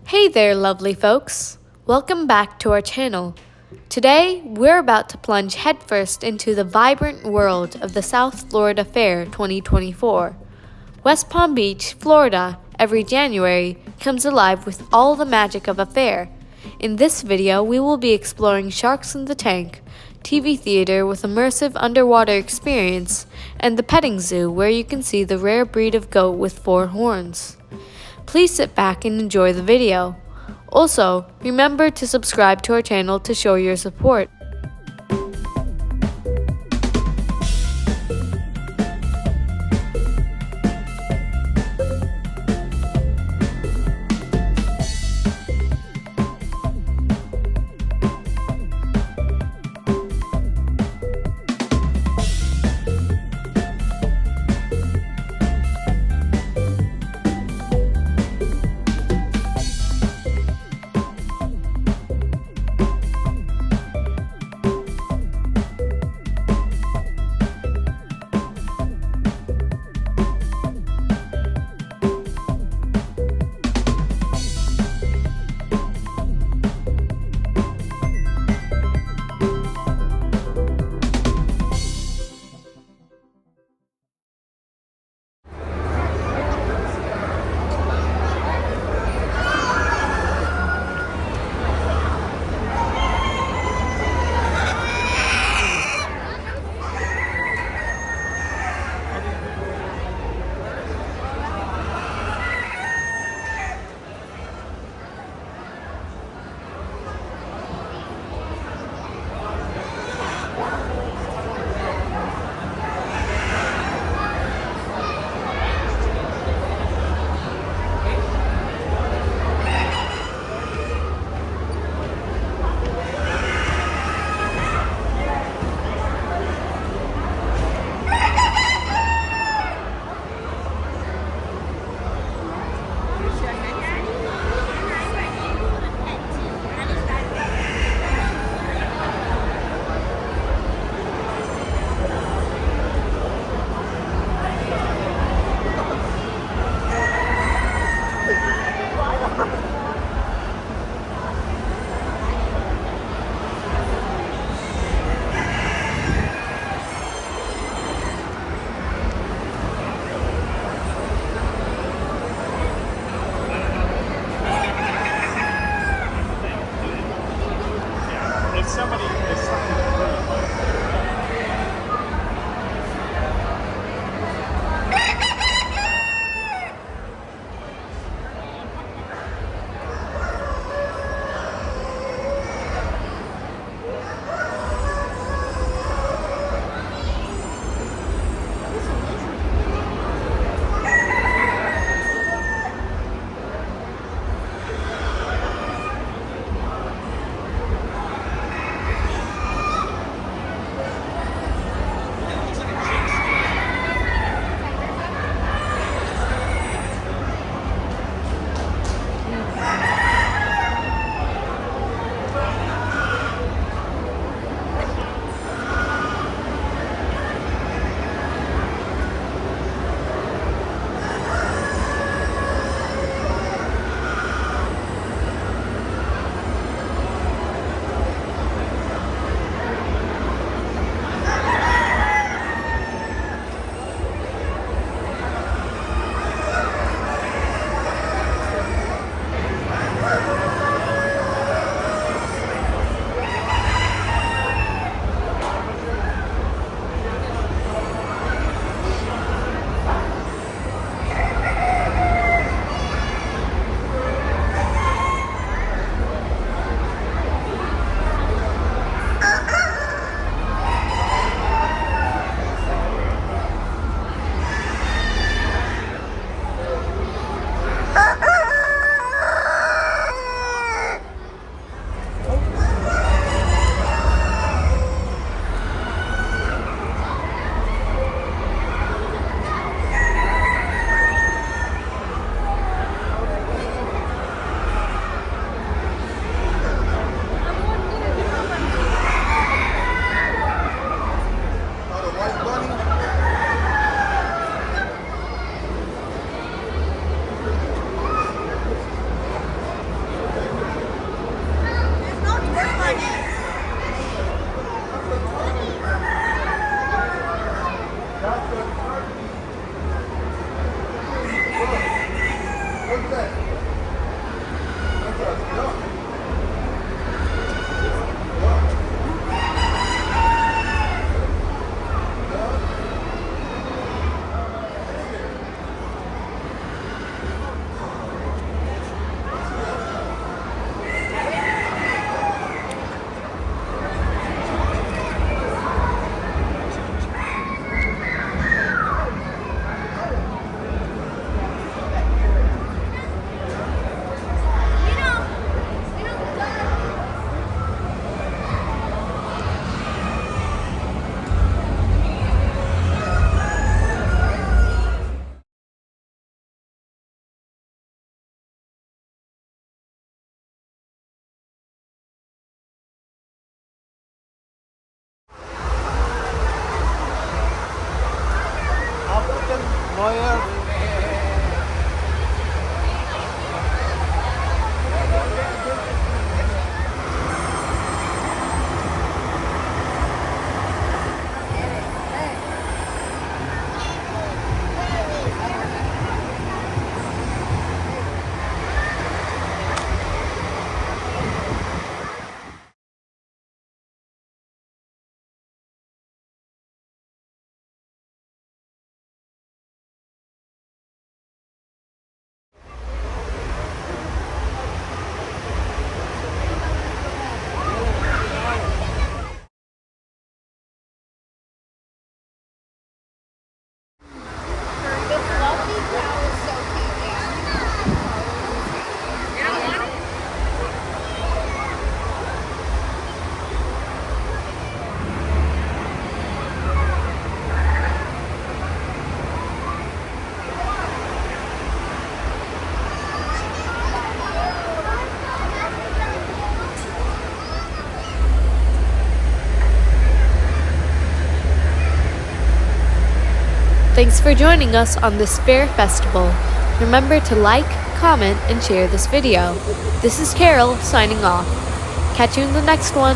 Hey there, lovely folks! Welcome back to our channel. Today, we're about to plunge headfirst into the vibrant world of the South Florida Fair 2024. West Palm Beach, Florida, every January comes alive with all the magic of a fair. In this video, we will be exploring Sharks in the Tank, TV theater with immersive underwater experience, and the petting zoo where you can see the rare breed of goat with 4 horns. Please sit back and enjoy the video. Also, remember to subscribe to our channel to show your support. The fluffy cow is so cute, Thanks for joining us on this fair festival. Remember to like, comment, and share this video. This is Carol signing off. Catch you in the next one.